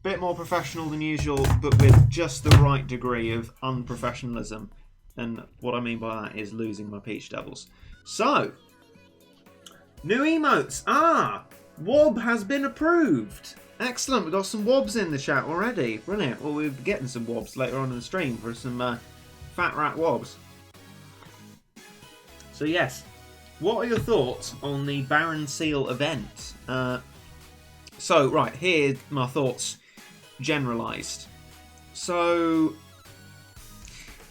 Bit more professional than usual, but with just the right degree of unprofessionalism. And what I mean by that is losing my Peach Devils. So, new emotes. Wob has been approved. Excellent, we've got some wobs in the chat already. Brilliant. Well, we'll be getting some wobs later on in the stream for some fat rat wobs. So yes, what are your thoughts on the Baron Seal event? So, right, here are my thoughts generalised. So,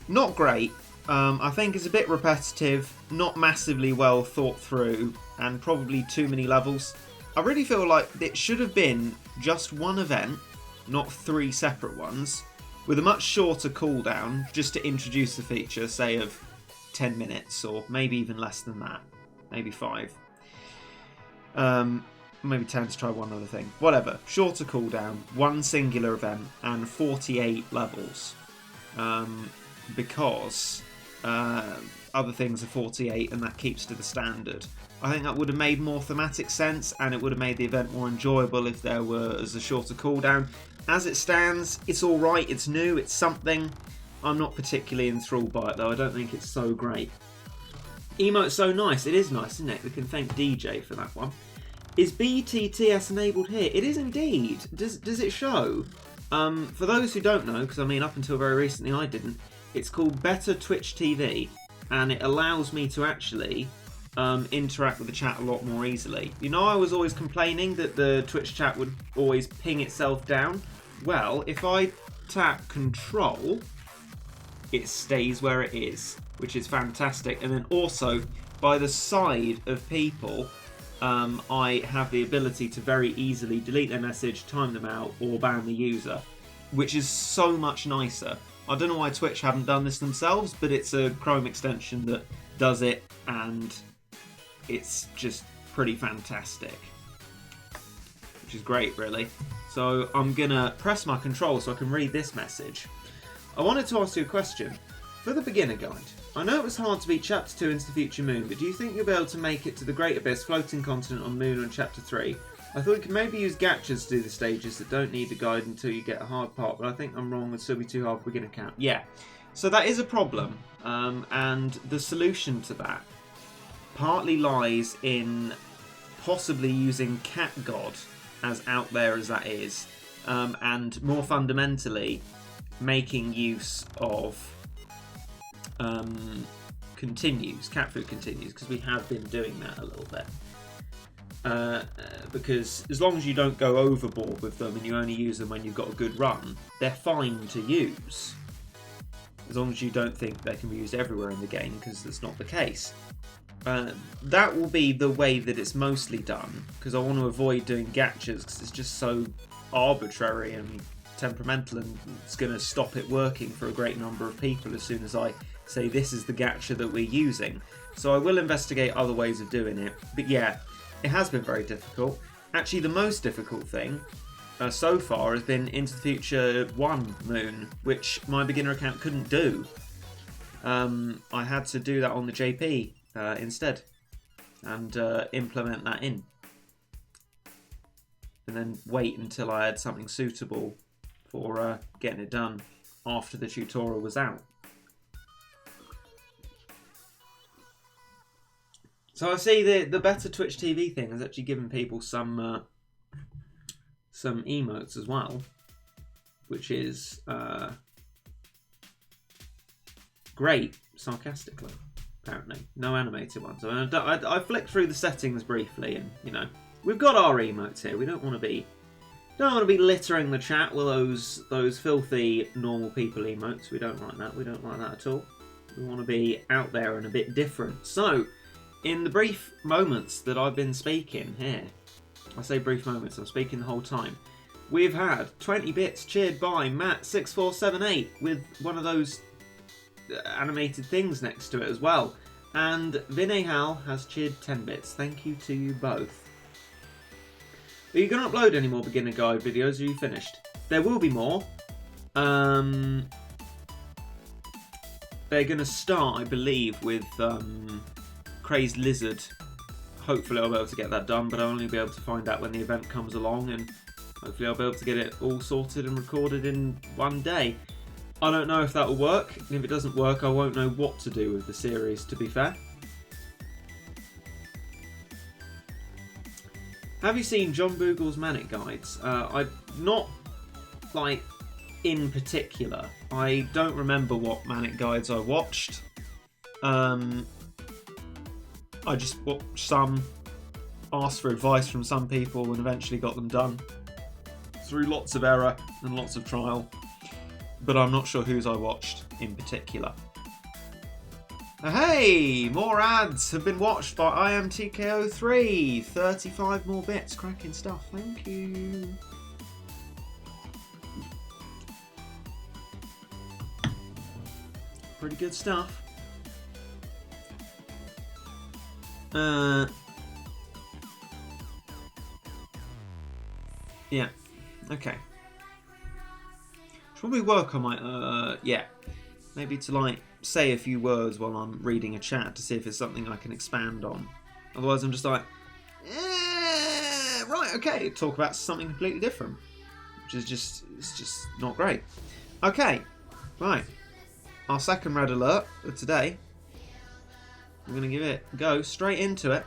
not great. I think it's a bit repetitive, not massively well thought through, and probably too many levels. I really feel like it should have been just one event, not 3 separate ones, with a much shorter cooldown, just to introduce the feature, say of 10 minutes, or maybe even less than that, maybe 5. Maybe 10 to try one other thing. Whatever. Shorter cooldown, one singular event, and 48 levels. Because other things are 48 and that keeps to the standard. I think that would have made more thematic sense, and it would have made the event more enjoyable if there was a shorter cooldown. As it stands, it's alright, it's new, it's something. I'm not particularly enthralled by it though, I don't think it's so great. Emote's so nice, it is nice, isn't it? We can thank DJ for that one. Is BTTS enabled here? It is indeed. Does it show? For those who don't know, because I mean up until very recently I didn't, it's called Better Twitch TV, and it allows me to actually interact with the chat a lot more easily. You know, I was always complaining that the Twitch chat would always ping itself down. Well, if I tap Control, it stays where it is, which is fantastic. And then also, by the side of people, I have the ability to very easily delete their message, time them out, or ban the user, which is so much nicer. I don't know why Twitch haven't done this themselves, but it's a Chrome extension that does it, and it's just pretty fantastic, which is great, really. So I'm gonna press my control so I can read this message. I wanted to ask you a question. For the beginner guide, I know it was hard to beat Chapter 2 into the Future Moon, but do you think you'll be able to make it to the Great Abyss floating continent on Moon on Chapter 3? I thought you could maybe use gachas to do the stages that don't need the guide until you get a hard part, but I think I'm wrong, it'd still be too hard for beginner camp. Yeah, so that is a problem, and the solution to that partly lies in possibly using Cat God, as out there as that is, and more fundamentally, making use of cat food continues, because we have been doing that a little bit. Because as long as you don't go overboard with them and you only use them when you've got a good run, they're fine to use. As long as you don't think they can be used everywhere in the game, because that's not the case. That will be the way that it's mostly done, because I want to avoid doing gachas, because it's just so arbitrary and temperamental, and it's going to stop it working for a great number of people as soon as I say this is the gacha that we're using. So I will investigate other ways of doing it. But yeah, it has been very difficult. Actually, the most difficult thing so far has been Into the Future 1 Moon, which my beginner account couldn't do. I had to do that on the JP instead, and implement that in. And then wait until I had something suitable for getting it done after the tutorial was out. So I see the Better Twitch TV thing has actually given people some emotes as well, which is great, sarcastically, apparently. No animated ones. I mean, I flicked through the settings briefly, and you know, we've got our emotes here. We don't want to be littering the chat with those filthy normal people emotes. We don't like that. We don't like that at all. We want to be out there and a bit different. So, in the brief moments that I've been speaking here, I say brief moments, I'm speaking the whole time, we've had 20 bits cheered by Matt6478 with one of those animated things next to it as well. And vinayhal has cheered 10 bits. Thank you to you both. Are you going to upload any more beginner guide videos, or are you finished? There will be more. They're going to start, I believe, with Crazed Lizard. Hopefully I'll be able to get that done, but I'll only be able to find out when the event comes along, and Hopefully I'll be able to get it all sorted and recorded in one day. I don't know if that will work, and if it doesn't work I won't know what to do with the series, to be fair. Have you seen John Boogle's Manic Guides? Not like in particular. I don't remember what Manic Guides I watched. I just watched some, asked for advice from some people, and eventually got them done through lots of error and lots of trial. But I'm not sure whose I watched in particular. Hey! More ads have been watched by IMTKO3. 35 more bits. Cracking stuff. Thank you. Pretty good stuff. Yeah. Okay. Should probably work on my, yeah. Maybe to, like, say a few words while I'm reading a chat to see if it's something I can expand on. Otherwise I'm just like, right, okay, talk about something completely different. Which is just, it's just not great. Okay, right. Our second red alert of today. I'm going to give it a go straight into it.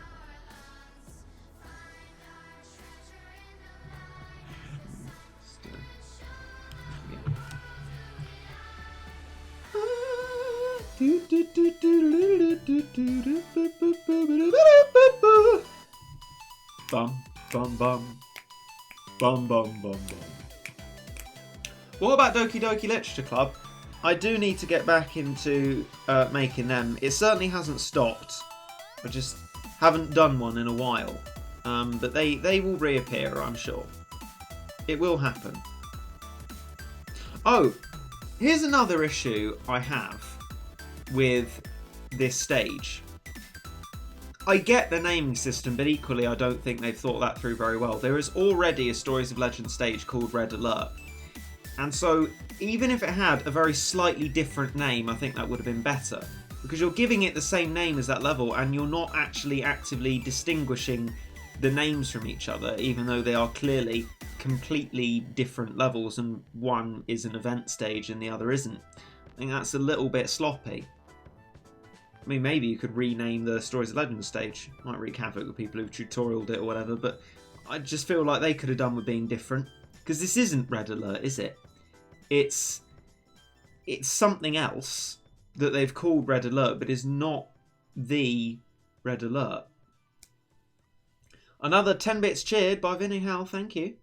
Bum, bum, bum. Bum, bum, bum, bum. What about Doki Doki Literature Club? I do need to get back into making them. It certainly hasn't stopped. I just haven't done one in a while. But they will reappear, I'm sure. It will happen. Oh, here's another issue I have with this stage. I get the naming system, but equally I don't think they've thought that through very well. There is already a Stories of Legend stage called Red Alert. And so, even if it had a very slightly different name, I think that would have been better. Because you're giving it the same name as that level, and you're not actually actively distinguishing the names from each other, even though they are clearly completely different levels, and one is an event stage and the other isn't. I think that's a little bit sloppy. I mean, maybe you could rename the Stories of Legend stage. Might wreak havoc with people who've tutorialed it or whatever, but I just feel like they could have done with being different. Because this isn't Red Alert, is it? It's something else that they've called Red Alert, but is not the Red Alert. Another 10 bits cheered by vinayhal, thank you.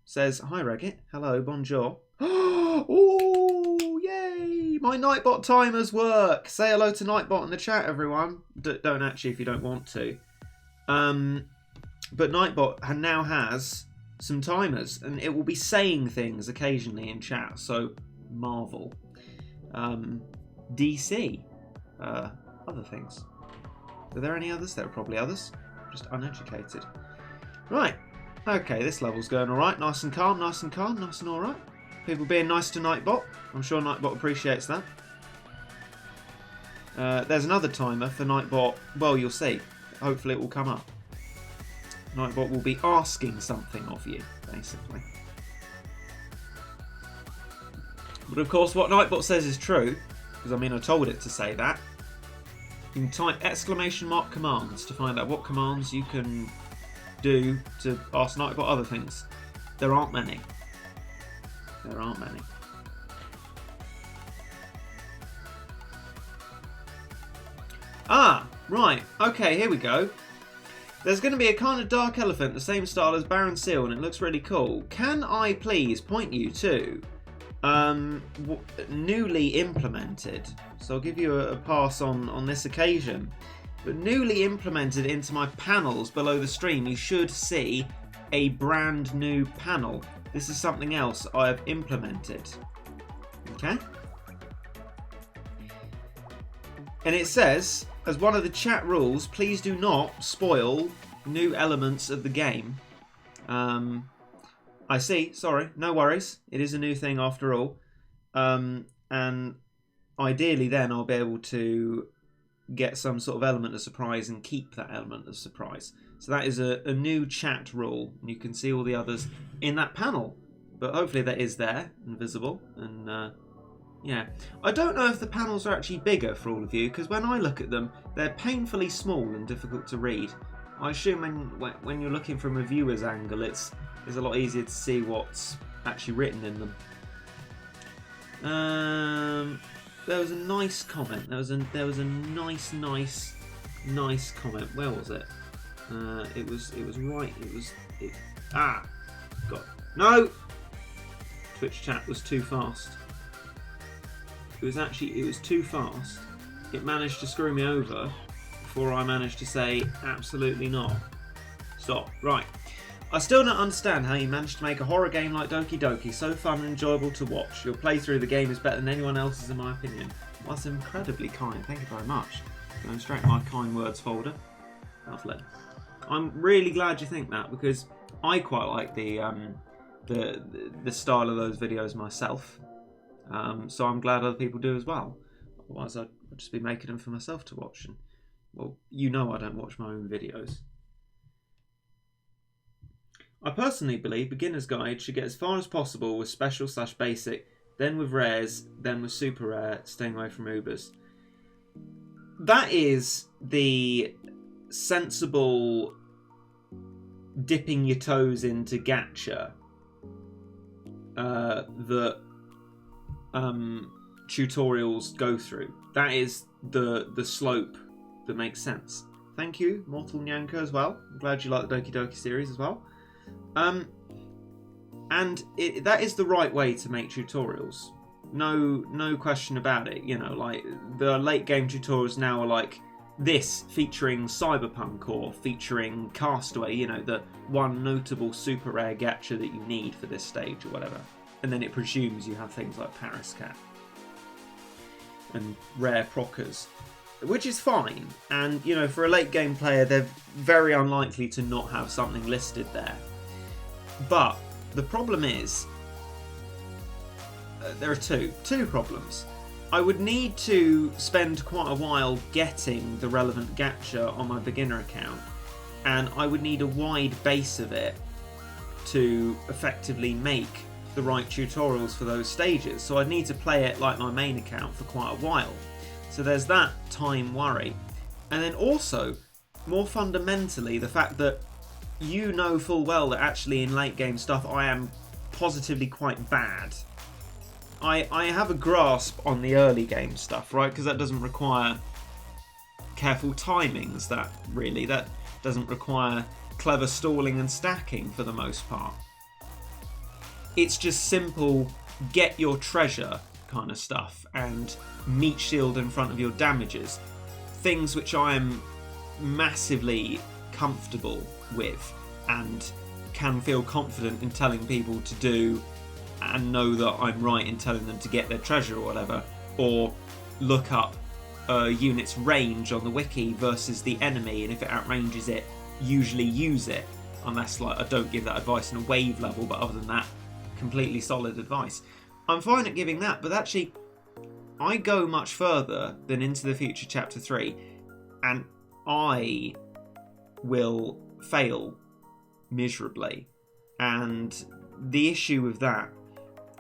Says, hi Regit, hello, bonjour. Oh, yay! My Nightbot timers work! Say hello to Nightbot in the chat, everyone. Don't actually if you don't want to. But Nightbot now has some timers, and it will be saying things occasionally in chat, so marvel. DC. Other things. Are there any others? There are probably others. Just uneducated. Right. Okay, this level's going alright. Nice and calm, nice and calm, nice and alright. People being nice to Nightbot. I'm sure Nightbot appreciates that. There's another timer for Nightbot. Well, you'll see. Hopefully it will come up. Nightbot will be asking something of you, basically. But of course, what Nightbot says is true, because I mean I told it to say that. You can type !! commands to find out what commands you can do to ask Nightbot other things. There aren't many. There aren't many. Ah, right. Okay, here we go. There's going to be a kind of dark elephant, the same style as Baron Seal, and it looks really cool. Can I please point you to newly implemented? So I'll give you a pass on this occasion. But newly implemented into my panels below the stream, you should see a brand new panel. This is something else I've implemented. Okay? And it says, as one of the chat rules, please do not spoil new elements of the game. I see, sorry, no worries. It is a new thing after all. And ideally then I'll be able to get some sort of element of surprise and keep that element of surprise. So that is a new chat rule, and you can see all the others in that panel. But hopefully that is there and visible. And yeah, I don't know if the panels are actually bigger for all of you, because when I look at them, they're painfully small and difficult to read. I assume when you're looking from a viewer's angle, it's a lot easier to see what's actually written in them. There was a nice comment. There was a nice comment. Where was it? It was right. God, no! Twitch chat was too fast. It was too fast. It managed to screw me over before I managed to say absolutely not. Stop. Right. I still don't understand how you managed to make a horror game like Doki Doki so fun and enjoyable to watch. Your playthrough of the game is better than anyone else's in my opinion. Well, that's incredibly kind. Thank you very much. Going straight in my kind words folder. Lovely. I'm really glad you think that, because I quite like the style of those videos myself. So I'm glad other people do as well. Otherwise I'd just be making them for myself to watch. And, well, you know I don't watch my own videos. I personally believe Beginner's Guide should get as far as possible with special/basic, then with rares, then with super rare, staying away from Ubers. That is the sensible dipping your toes into gacha that tutorials go through. That is the slope that makes sense. Thank you, Mortal Nyanko, as well. I'm glad you like the Doki Doki series as well. And that is the right way to make tutorials. No question about it. You know, like the late game tutorials now are like this, featuring Cyberpunk or featuring Castaway. You know, the one notable super rare gacha that you need for this stage or whatever. And then it presumes you have things like Paris Cat and rare proccers, which is fine. And you know, for a late game player, they're very unlikely to not have something listed there. But the problem is, there are two problems. I would need to spend quite a while getting the relevant gacha on my beginner account, and I would need a wide base of it to effectively make the right tutorials for those stages. So I'd need to play it like my main account for quite a while. So there's that time worry. And then also, more fundamentally, the fact that you know full well that actually in late game stuff I am positively quite bad. I have a grasp on the early game stuff, right? Because that doesn't require careful timings, that doesn't require clever stalling and stacking for the most part. It's just simple get your treasure kind of stuff and meat shield in front of your damages. Things which I am massively comfortable with and can feel confident in telling people to do, and know that I'm right in telling them to get their treasure or whatever, or look up a unit's range on the wiki versus the enemy, and if it outranges it, usually use it, unless like I don't give that advice in a wave level, but other than that, completely solid advice. I'm fine at giving that, but actually I go much further than Into the Future Chapter 3, and I will fail miserably. And the issue with that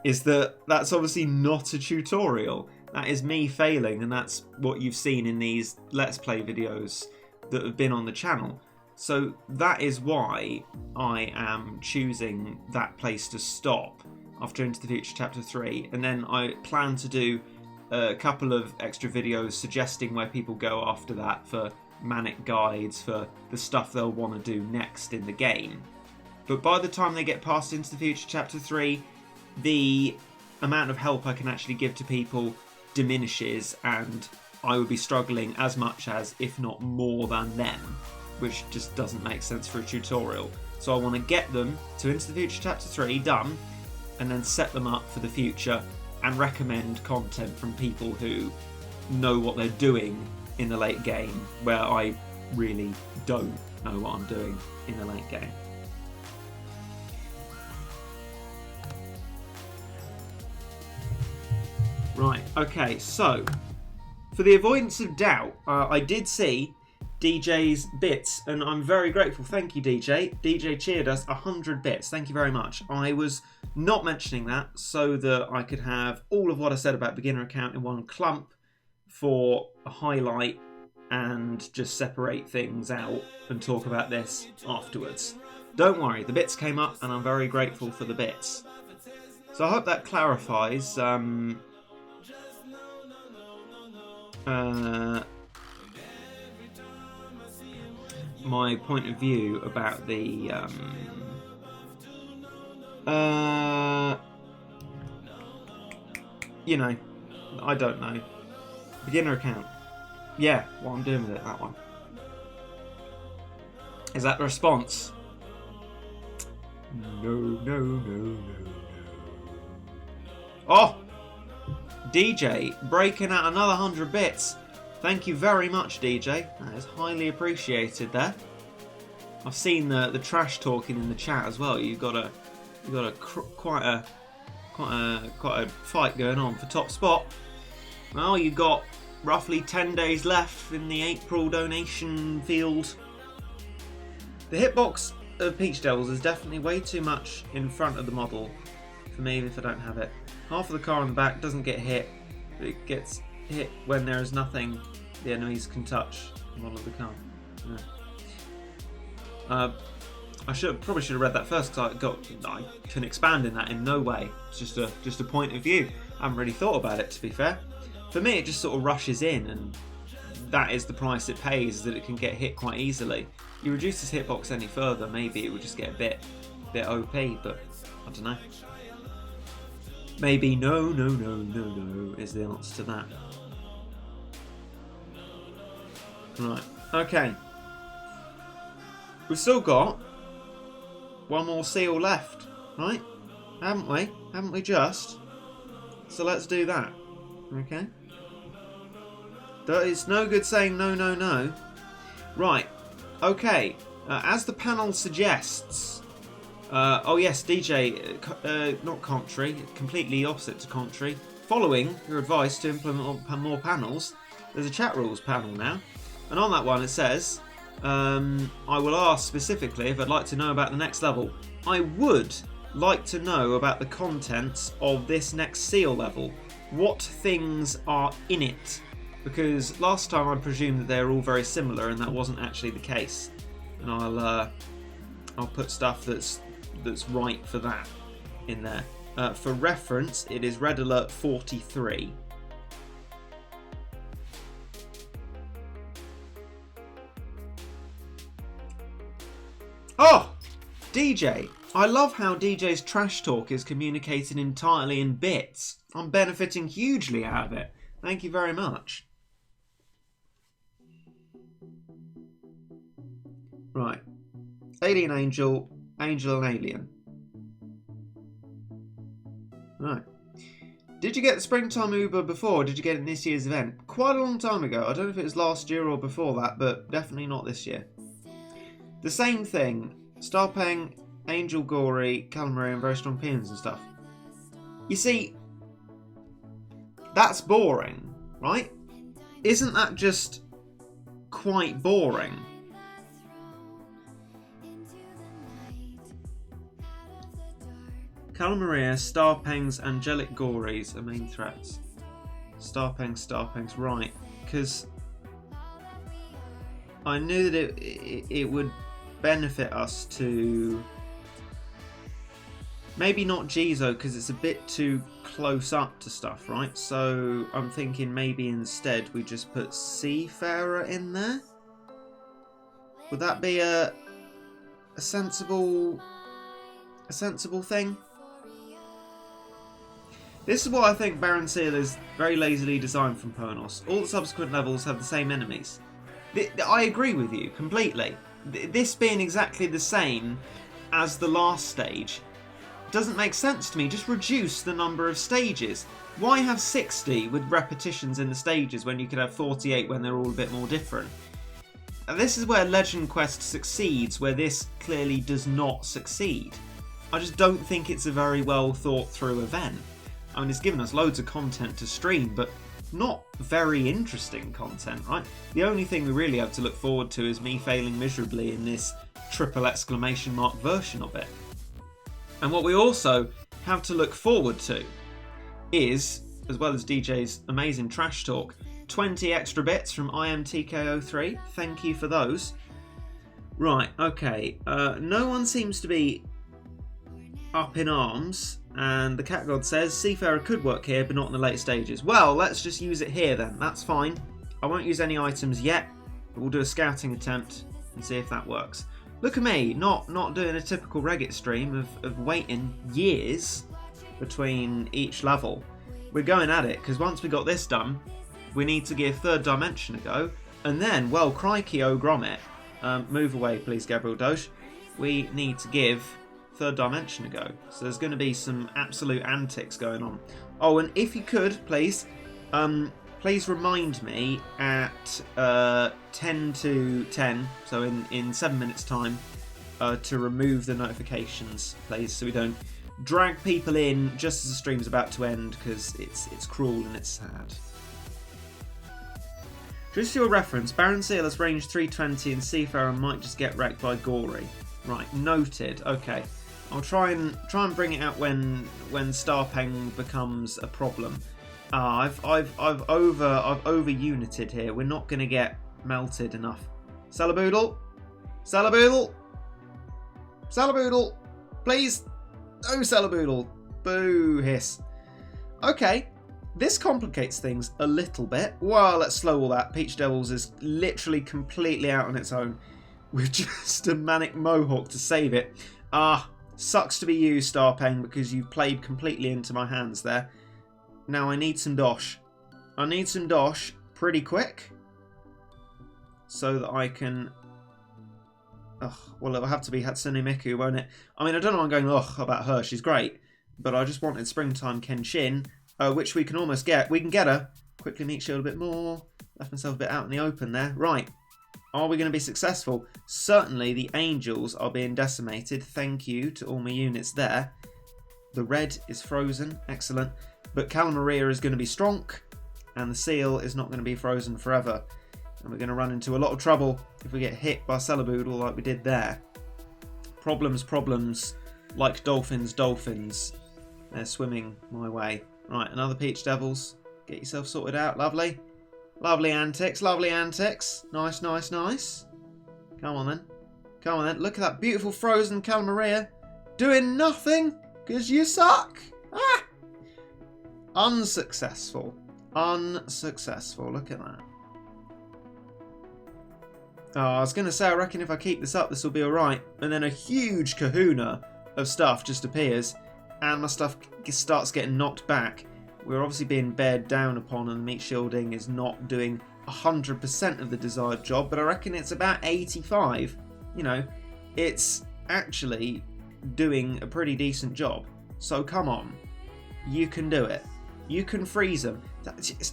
is that that's obviously not a tutorial. That is me failing, and that's what you've seen in these Let's Play videos that have been on the channel. So that is why I am choosing that place to stop after Into the Future Chapter 3, and then I plan to do a couple of extra videos suggesting where people go after that for manic guides for the stuff they'll want to do next in the game. But by the time they get past Into the Future Chapter 3, the amount of help I can actually give to people diminishes, and I would be struggling as much as, if not more than them, which just doesn't make sense for a tutorial. So I want to get them to Into the Future Chapter 3 done, and then set them up for the future and recommend content from people who know what they're doing in the late game, where I really don't know what I'm doing in the late game. Right, okay, so For the avoidance of doubt, I did see DJ's bits, and I'm very grateful. Thank you, DJ. DJ cheered us 100 bits. Thank you very much. I was not mentioning that so that I could have all of what I said about beginner account in one clump for a highlight and just separate things out and talk about this afterwards. Don't worry, the bits came up and I'm very grateful for the bits. So I hope that clarifies my point of view about the you know, I don't know, beginner account. Yeah, what I'm doing with it, that one. Is that the response? No. Oh! DJ breaking out another 100 bits. Thank you very much, DJ. That is highly appreciated there. I've seen the trash talking in the chat as well. You've got quite a fight going on for top spot. Well, you've got roughly 10 days left in the April donation field. The hitbox of Peach Devils is definitely way too much in front of the model for me if I don't have it. Half of the car on the back doesn't get hit, but it gets hit when there is nothing the enemies can touch the model of the car. Yeah. I probably should have read that first because I can expand in that in no way. It's just a point of view. I haven't really thought about it, to be fair. For me, it just sort of rushes in, and that is the price it pays, that it can get hit quite easily. You reduce this hitbox any further, maybe it would just get a bit OP, but I don't know. Maybe no is the answer to that. Right, okay. We've still got one more seal left, right? Haven't we? Haven't we just? So let's do that, okay? It's no good saying no. Right, okay. As the panel suggests, oh yes, DJ, not contrary, completely opposite to contrary. Following your advice to implement more panels, there's a chat rules panel now, and on that one it says, I will ask specifically if I'd like to know about the next level. I would like to know about the contents of this next seal level. What things are in it? Because last time I presumed that they were all very similar, and that wasn't actually the case. And I'll put stuff that's right for that in there. For reference, it is Red Alert 43. Oh! DJ! I love how DJ's trash talk is communicated entirely in bits. I'm benefiting hugely out of it. Thank you very much. Right. Alien Angel, Angel and Alien. Right. Did you get the Springtime Uber before, or did you get it in this year's event? Quite a long time ago. I don't know if it was last year or before that, but definitely not this year. The same thing. Starpang, Angel Gory, Calamari and very strong pins and stuff. You see, that's boring, right? Isn't that just quite boring? Calamaria, Starpangs, Angelic Gories are main threats. Starpangs, right. Because I knew that it would benefit us to... Maybe not Jizo, because it's a bit too close up to stuff, right? So I'm thinking maybe instead we just put Seafarer in there? Would that be a sensible thing? This is what I think Baron Seal is very lazily designed from Pernos. All the subsequent levels have the same enemies. I agree with you completely. This being exactly the same as the last stage doesn't make sense to me. Just reduce the number of stages. Why have 60 with repetitions in the stages when you could have 48 when they're all a bit more different? And this is where Legend Quest succeeds, where this clearly does not succeed. I just don't think it's a very well thought through event. I mean, it's given us loads of content to stream, but not very interesting content, right? The only thing we really have to look forward to is me failing miserably in this triple exclamation mark version of it. And what we also have to look forward to is, as well as DJ's amazing trash talk, 20 extra bits from IMTK03. Thank you for those. Right, okay. No one seems to be up in arms, and the Cat God says Seafarer could work here, but not in the late stages. Well, let's just use it here then. That's fine. I won't use any items yet, but we'll do a scouting attempt and see if that works. Look at me, not doing a typical Regit stream of waiting years between each level. We're going at it, because once we got this done, we need to give Third Dimension a go, and then, well, crikey, oh grommet. Move away, please, Gabriel Doge. We need to give Third Dimension a go. So there's going to be some absolute antics going on. Oh, and if you could, please, please remind me at 10 to 10, so in 7 minutes' time, to remove the notifications, please, so we don't drag people in just as the stream's about to end, because it's cruel and it's sad. Just for your reference, Baron Seal has range 320 and Seafarer might just get wrecked by Gory. Right, noted. Okay, I'll try and bring it out when Starpeng becomes a problem. I've over united here. We're not going to get melted enough. Salaboodle, Salaboodle, Salaboodle, please. No Salaboodle. Boo hiss. Okay. This complicates things a little bit. Well, let's slow all that. Peach Devils is literally completely out on its own with just a manic mohawk to save it. Sucks to be you, Starpeng, because you've played completely into my hands there. Now I need some dosh. I need some dosh pretty quick so that I can... well, it'll have to be Hatsune Miku, won't it? I mean, I don't know why I'm going about her. She's great. But I just wanted Springtime Kenshin, which we can almost get. We can get her. Quickly meat shield a bit more. Left myself a bit out in the open there. Right. Are we going to be successful? Certainly the angels are being decimated. Thank you to all my units there. The red is frozen. Excellent. But Calamaria is going to be strong. And the seal is not going to be frozen forever. And we're going to run into a lot of trouble if we get hit by Celeboodle like we did there. Problems. Like dolphins. They're swimming my way. Right, another Peach Devils. Get yourself sorted out. Lovely. Lovely antics. Nice. Come on then. Look at that beautiful frozen Calamaria. Doing nothing because you suck. Unsuccessful. Look at that. I was going to say, I reckon if I keep this up, this will be alright. And then a huge kahuna of stuff just appears. And my stuff starts getting knocked back. We're obviously being bared down upon, and the meat shielding is not doing 100% of the desired job, but I reckon it's about 85. You know, it's actually doing a pretty decent job. So come on, you can do it. You can freeze them.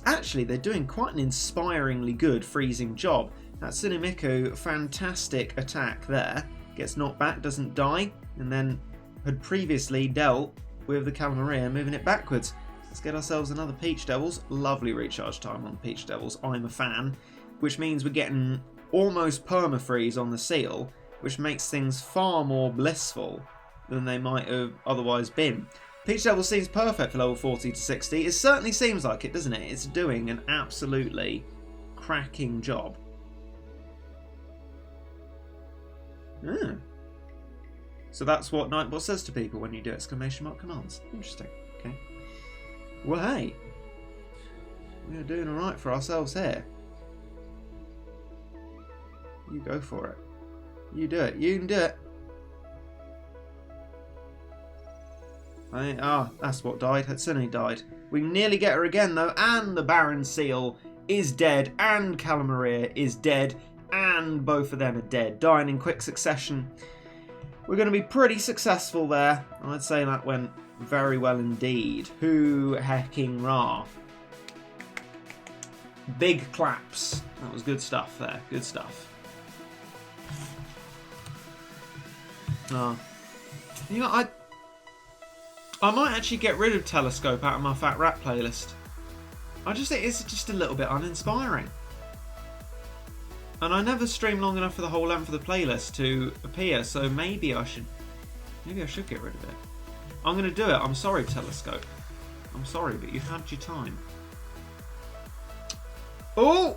Actually, they're doing quite an inspiringly good freezing job. That Tsunemiku, fantastic attack there. Gets knocked back, doesn't die, and then had previously dealt with the Calamaria, moving it backwards. Let's get ourselves another Peach Devils. Lovely recharge time on Peach Devils. I'm a fan. Which means we're getting almost permafreeze on the seal, which makes things far more blissful than they might have otherwise been. Peach Devil seems perfect for level 40 to 60. It certainly seems like it, doesn't it? It's doing an absolutely cracking job. So that's what Nightbot says to people when you do exclamation mark commands. Interesting. Okay. Well, hey. We're doing alright for ourselves here. You go for it. You do it. You can do it. That's what died. Hatsune died. We nearly get her again, though. And the Baron Seal is dead. And Calamaria is dead. And both of them are dead. Dying in quick succession. We're going to be pretty successful there. I'd say that went very well indeed. Who hecking rah. Big claps. That was good stuff there. Good stuff. You know, I might actually get rid of Telescope out of my Fat Rat playlist. I just think it's just a little bit uninspiring. And I never stream long enough for the whole length of the playlist to appear, so maybe I should get rid of it. I'm going to do it. I'm sorry, Telescope. I'm sorry, but you've had your time. Oh!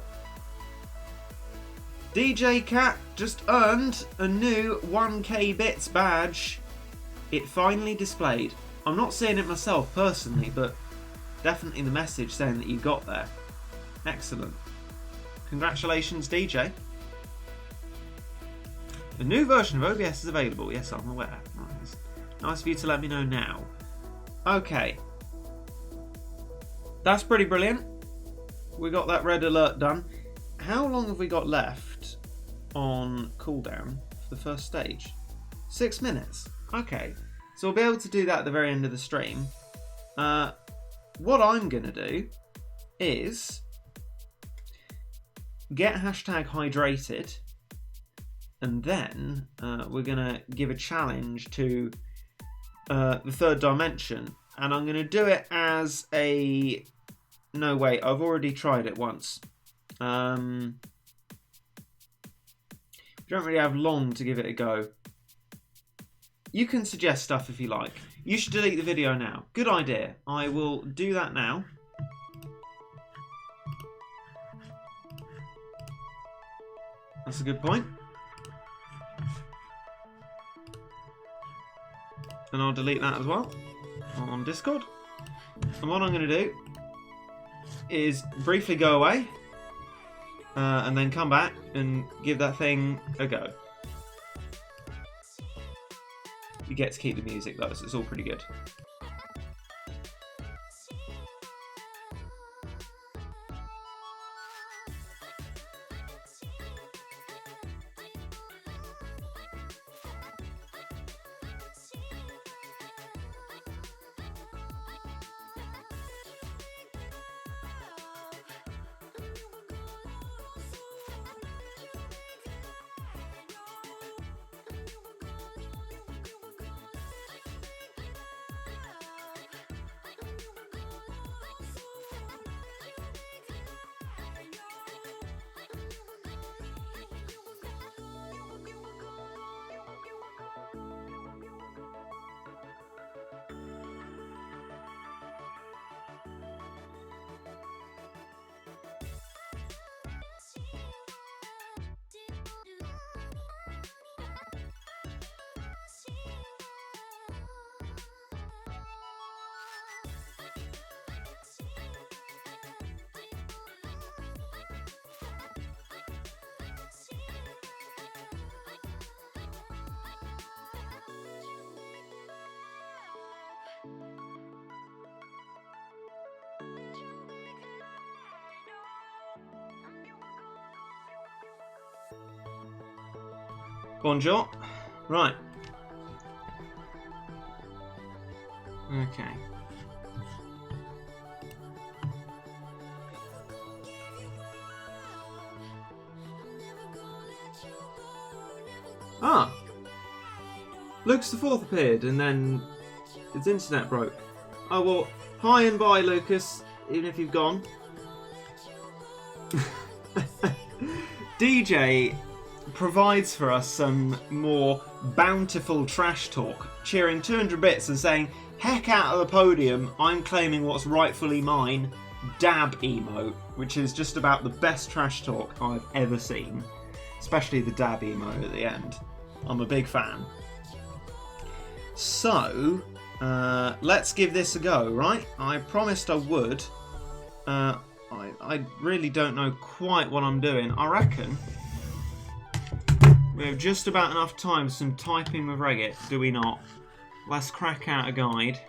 DJ Cat just earned a new 1k bits badge. It finally displayed. I'm not seeing it myself personally, but definitely the message saying that you got there. Excellent. Congratulations, DJ. A new version of OBS is available. Yes, I'm aware. Nice. Nice of you to let me know now. Okay. That's pretty brilliant. We got that red alert done. How long have we got left on cooldown for the first stage? 6 minutes. Okay. So we'll be able to do that at the very end of the stream. What I'm going to do is get hashtag hydrated, and then we're going to give a challenge to the third dimension, and I'm going to do it as a... No, wait, I've already tried it once. We don't really have long to give it a go. You can suggest stuff if you like. You should delete the video now. Good idea. I will do that now. That's a good point. And I'll delete that as well on Discord. And what I'm going to do is briefly go away and then come back and give that thing a go. You get to keep the music though, so it's all pretty good. Bonjour. Right. Okay. Ah! Lucas the Fourth appeared and then his internet broke. Oh well, hi and bye Lucas, even if you've gone. DJ provides for us some more bountiful trash talk, cheering 200 bits and saying, heck out of the podium, I'm claiming what's rightfully mine, dab emote, which is just about the best trash talk I've ever seen, especially the dab emote at the end. I'm a big fan. So, let's give this a go, right? I promised I would. I really don't know quite what I'm doing. I reckon we have just about enough time for some typing with Regit, do we not? Let's crack out a guide.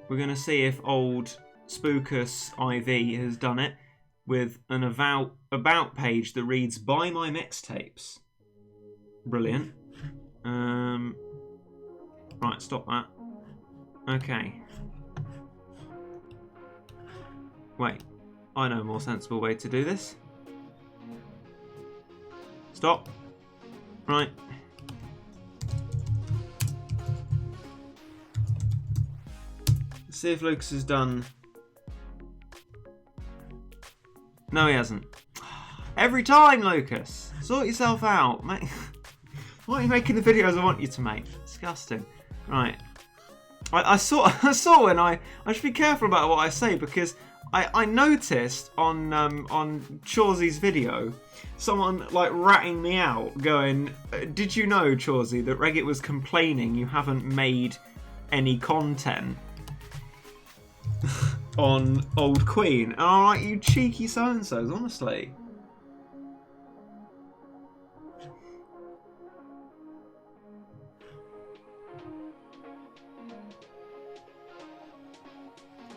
We're going to see if old Spookus IV has done it with an about page that reads "Buy my mixtapes." Brilliant. Right, stop that. Okay. Wait, I know a more sensible way to do this. Stop. Right. See if Lucas has done. No, he hasn't. Every time, Lucas. Sort yourself out, mate. Why are you making the videos I want you to make? Disgusting. Right. I saw when I should be careful about what I say, because I noticed on Chawsy's video someone like ratting me out, going, "Did you know, Chawsy, that Regit was complaining you haven't made any content on Old Queen?" And I'm like, you cheeky so-and-sos, honestly.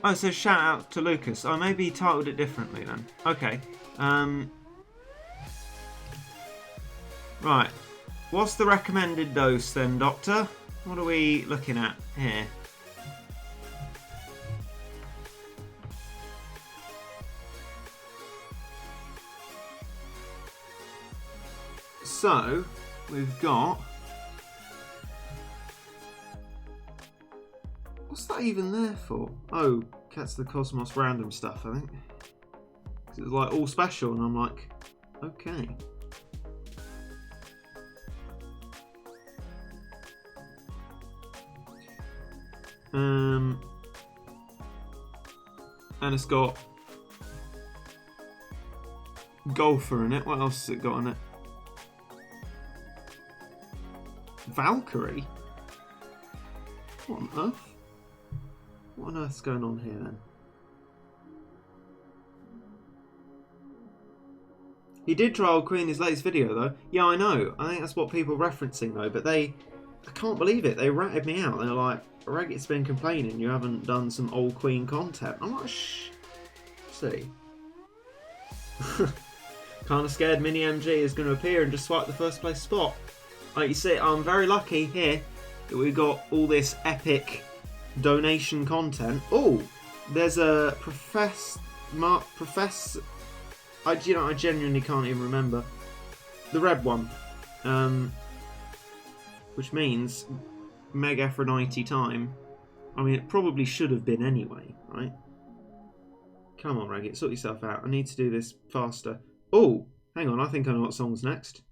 Oh, so shout out to Lucas. Oh, maybe he titled it differently then. Okay. Right. What's the recommended dose then, Doctor? What are we looking at here? So, we've got... What's that even there for? Oh, Cats of the Cosmos random stuff, I think. It was like all special, and I'm like, okay. And it's got Golfer in it. What else has it got in it? Valkyrie? What on earth? What on earth's going on here then? He did try Old Queen in his latest video though. Yeah, I know. I think that's what people are referencing though. But I can't believe it. They ratted me out. They're like, Regit's been complaining you haven't done some Old Queen content. I'm like, shh. See. Kind of scared Mini MG is going to appear and just swipe the first place spot. Like you see, I'm very lucky here that we got all this epic donation content. Oh, there's a I genuinely can't even remember the red one, which means Meg Aphrodite time. I mean, it probably should have been anyway, right? Come on, Regit, sort yourself out. I need to do this faster. Oh, hang on, I think I know what song's next.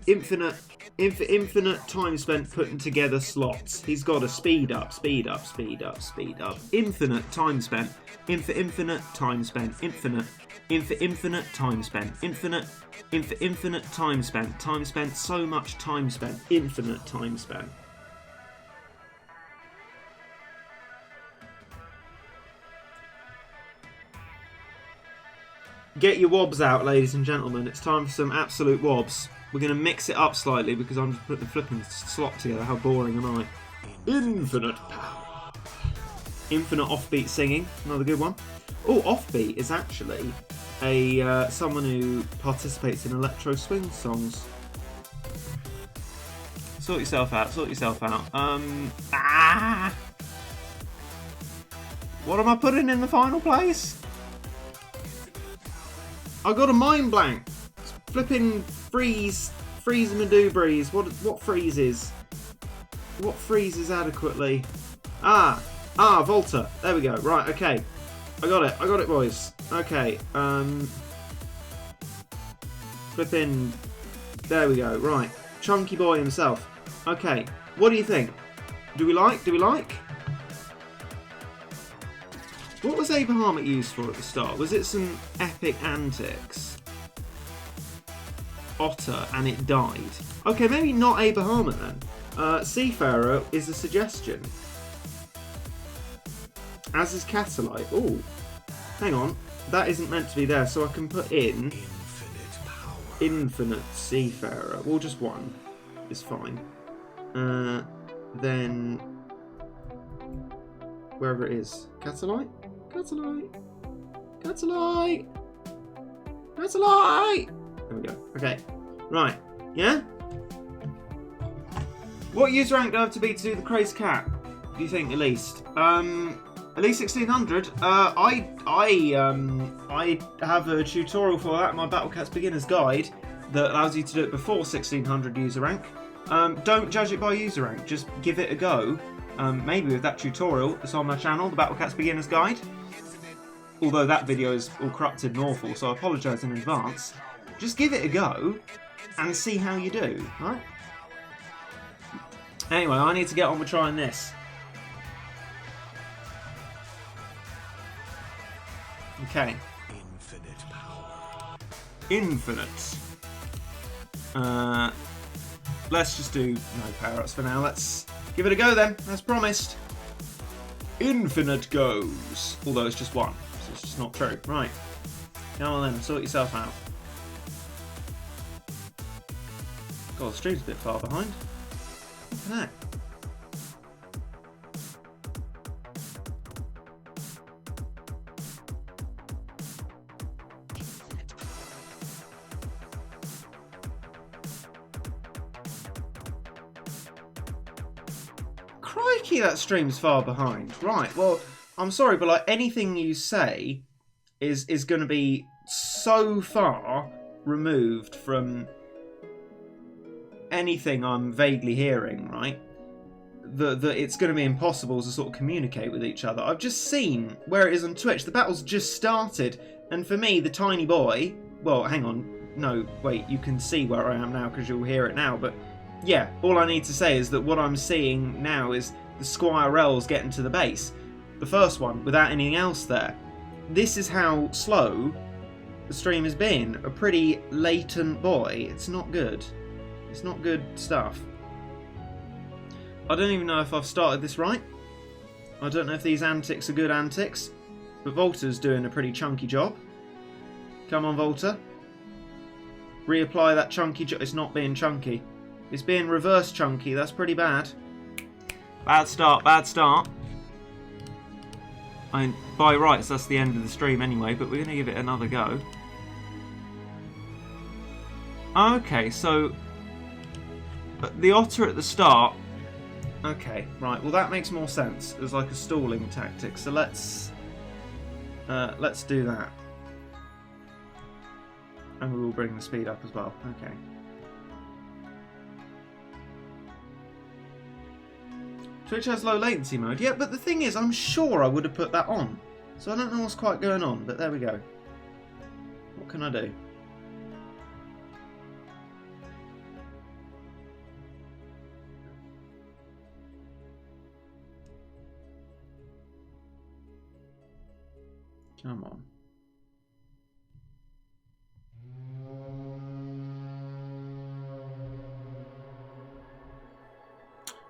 Infinite time spent putting together slots. He's got to speed up. Infinite time spent. Infinite time spent. Infinite time spent. Infinite time spent. Time spent. So much time spent. Infinite time spent. Get your wobs out, ladies and gentlemen. It's time for some absolute wobs. We're going to mix it up slightly because I'm just putting the flipping slot together. How boring am I? Infinite power. Infinite offbeat singing. Another good one. Oh, offbeat is actually a someone who participates in electro swing songs. Sort yourself out. Sort yourself out. What am I putting in the final place? I got a mind blank. Flipping freeze Madubreeze. What freezes? What freezes adequately? Volta. There we go. Right, okay. I got it, boys. Okay. Flipping. There we go. Right. Chunky boy himself. Okay. What do you think? Do we like? What was Abrahamic used for at the start? Was it some epic antics? Otter, and it died. Okay, maybe not Abrahamic then. Seafarer is a suggestion. As is Catalyte. Oh, hang on. That isn't meant to be there, so I can put in Infinite Seafarer. Well, just one is fine. Then wherever it is. Catalyte? Catalyte! There we go. Okay. Right. Yeah? What user rank do I have to be to do the Crazed Cat? Do you think, at least? At least 1600. I have a tutorial for that in my Battle Cats Beginner's Guide that allows you to do it before 1600 user rank. Don't judge it by user rank. Just give it a go. maybe with that tutorial that's on my channel, the Battle Cats Beginner's Guide. Although that video is all corrupted and awful, so I apologise in advance. Just give it a go and see how you do, right? Anyway, I need to get on with trying this. Okay. Infinite power. Infinite. Let's just do no power-ups for now. Let's give it a go then, as promised. Infinite goes. Although it's just one, so it's just not true. Right. Come on then, sort yourself out. God, the stream's a bit far behind. What's that? Crikey, that stream's far behind. Right, well, I'm sorry, but like anything you say is going to be so far removed from anything I'm vaguely hearing, right? That it's going to be impossible to sort of communicate with each other. I've just seen where it is on Twitch. The battle's just started, and for me, the tiny boy... Well, hang on. No, wait, you can see where I am now because you'll hear it now, but... Yeah, all I need to say is that what I'm seeing now is the Squirrels getting to the base. The first one, without anything else there. This is how slow the stream has been. A pretty latent boy. It's not good. It's not good stuff. I don't even know if I've started this right. I don't know if these antics are good antics. But Volta's doing a pretty chunky job. Come on, Volta. Reapply that chunky job. It's not being chunky. It's being reverse chunky. That's pretty bad. Bad start, bad start. I mean, by rights, that's the end of the stream anyway, but we're going to give it another go. Okay, so... the otter at the start... Okay, right, well that makes more sense as like a stalling tactic, so let's do that. And we will bring the speed up as well, okay. Twitch has low latency mode. Yeah, but the thing is, I'm sure I would have put that on. So I don't know what's quite going on, but there we go. What can I do? Come on.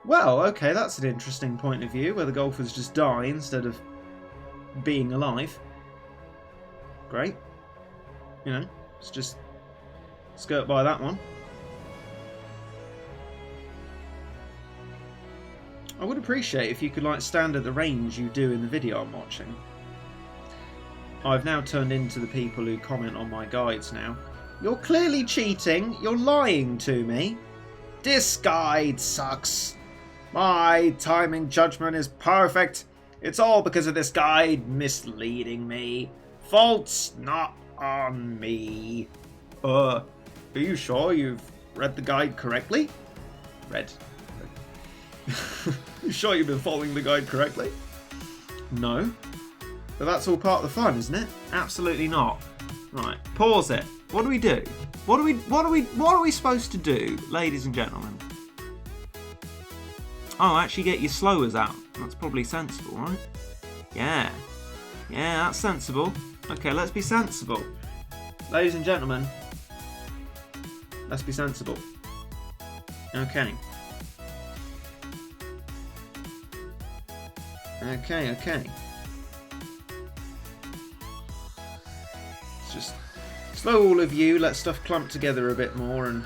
Well, okay, that's an interesting point of view, where the golfers just die instead of being alive. Great. You know, let's just skirt by that one. I would appreciate if you could, like, stand at the range you do in the video I'm watching. I've now turned into the people who comment on my guides now. You're clearly cheating. You're lying to me. This guide sucks. My timing judgment is perfect. It's all because of this guide misleading me. Fault's not on me. Are you sure you've read the guide correctly? Read. You sure you've been following the guide correctly? No. But that's all part of the fun, isn't it? Absolutely not. Right, pause it. What do we do? What are we supposed to do, ladies and gentlemen? Oh, actually get your slowers out. That's probably sensible, right? Yeah. Yeah, that's sensible. Okay, let's be sensible. Ladies and gentlemen, let's be sensible. Okay. Okay. Let's just slow all of you, let stuff clump together a bit more and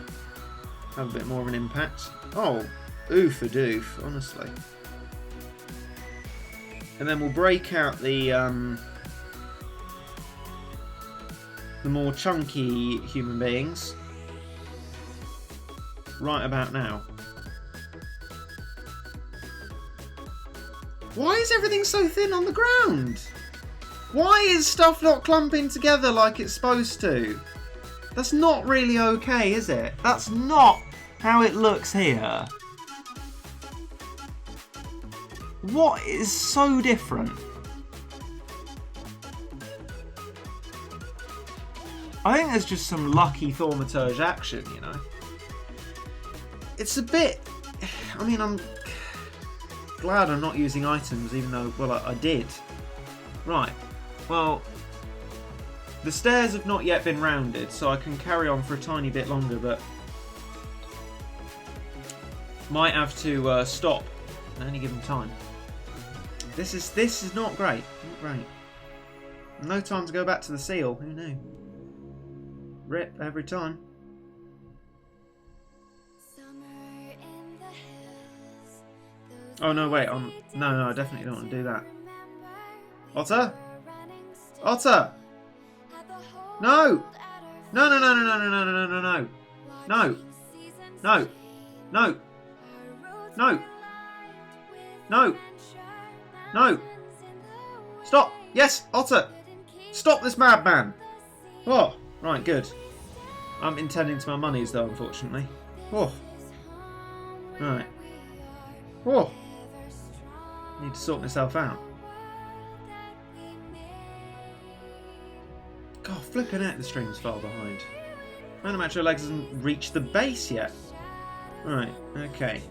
have a bit more of an impact. Oh, oof a doof, honestly. And then we'll break out the more chunky human beings right about now. Why is everything so thin on the ground? Why is stuff not clumping together like it's supposed to? That's not really okay, is it? That's not how it looks here. What is so different? I think there's just some lucky thaumaturge action, you know. It's a bit... I mean, I'm glad I'm not using items, even though, well, I did. Right. Well, the stairs have not yet been rounded, so I can carry on for a tiny bit longer, but might have to stop at any given time. This is not great. Not great. No time to go back to the seal. Who knew? Rip every time. Oh no, wait. No, I definitely don't want to do that. Otter? Otter! No! No, no, no, no, no, no, no, no, no, no. No. No. No. No. No. No. Stop. Yes, Otter. Stop this madman. Oh, right, good. I'm intending to my monies though, unfortunately. Oh. Right. Oh. Need to sort myself out. God, flipping out, the stream's far behind. Manimacho Legs hasn't reached the base yet. Right, okay.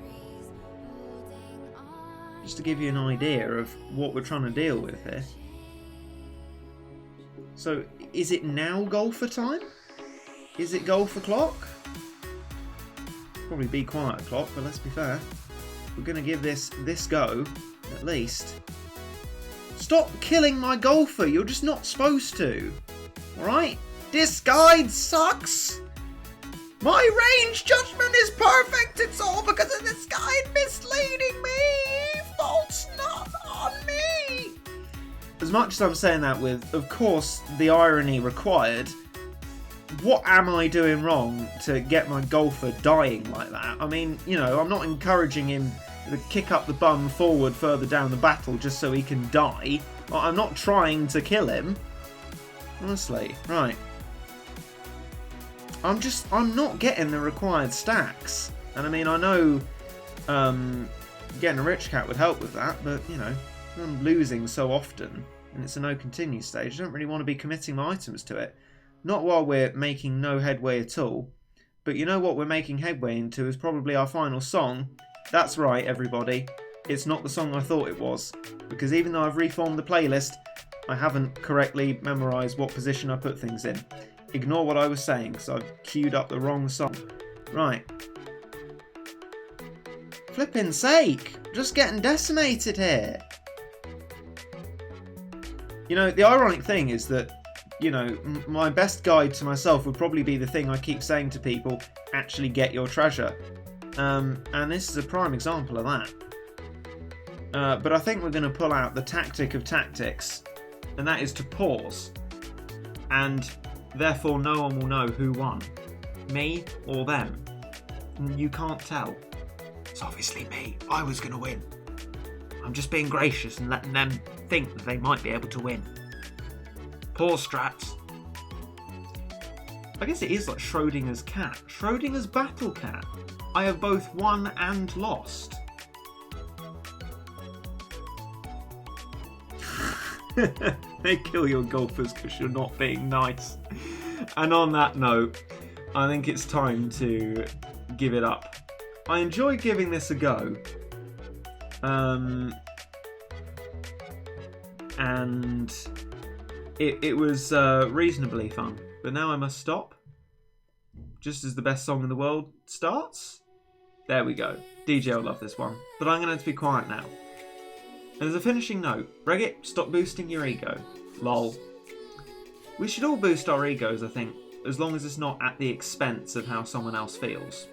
Just to give you an idea of what we're trying to deal with here. So, is it now golfer time? Is it golf o'clock? Probably be quiet o'clock, but let's be fair. We're going to give this go, at least. Stop killing my golfer, you're just not supposed to. Alright? This guide sucks! My range judgment is perfect, it's all because of this guide misleading me! Fault's not on me! As much as I'm saying that with, of course, the irony required, what am I doing wrong to get my golfer dying like that? I mean, you know, I'm not encouraging him to kick up the bum forward further down the battle just so he can die. I'm not trying to kill him. Honestly, right. I'm not getting the required stacks. And I mean, I know getting a rich cat would help with that, but, you know, I'm losing so often, and it's a no continue stage, I don't really want to be committing my items to it. Not while we're making no headway at all. But you know what we're making headway into is probably our final song. That's right, everybody. It's not the song I thought it was. Because even though I've reformed the playlist, I haven't correctly memorised what position I put things in. Ignore what I was saying, because I've queued up the wrong song. Right. Flippin' sake! Just getting decimated here. You know, the ironic thing is that, you know, my best guide to myself would probably be the thing I keep saying to people, actually get your treasure. And this is a prime example of that. But I think we're going to pull out the tactic of tactics, and that is to pause. And therefore no one will know who won. Me or them. You can't tell. It's obviously me. I was going to win. I'm just being gracious and letting them think that they might be able to win. Pause strats. I guess it is like Schrodinger's cat. Schrodinger's battle cat. I have both won and lost. They kill your golfers because you're not being nice. And on that note, I think it's time to give it up. I enjoy giving this a go. And it was reasonably fun. But now I must stop. Just as the best song in the world starts. There we go. DJ will love this one. But I'm going to have to be quiet now. And as a finishing note, Regit, stop boosting your ego. Lol. We should all boost our egos, I think, as long as it's not at the expense of how someone else feels.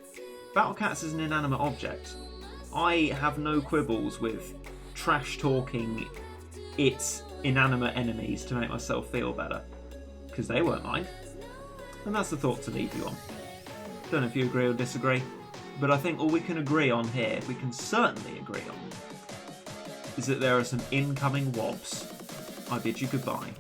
Battle Cats is an inanimate object. I have no quibbles with trash-talking its inanimate enemies to make myself feel better. Because they weren't mine. And that's the thought to leave you on. Don't know if you agree or disagree, but I think all we can agree on here, we can certainly agree on, is that there are some incoming wobs. I bid you goodbye.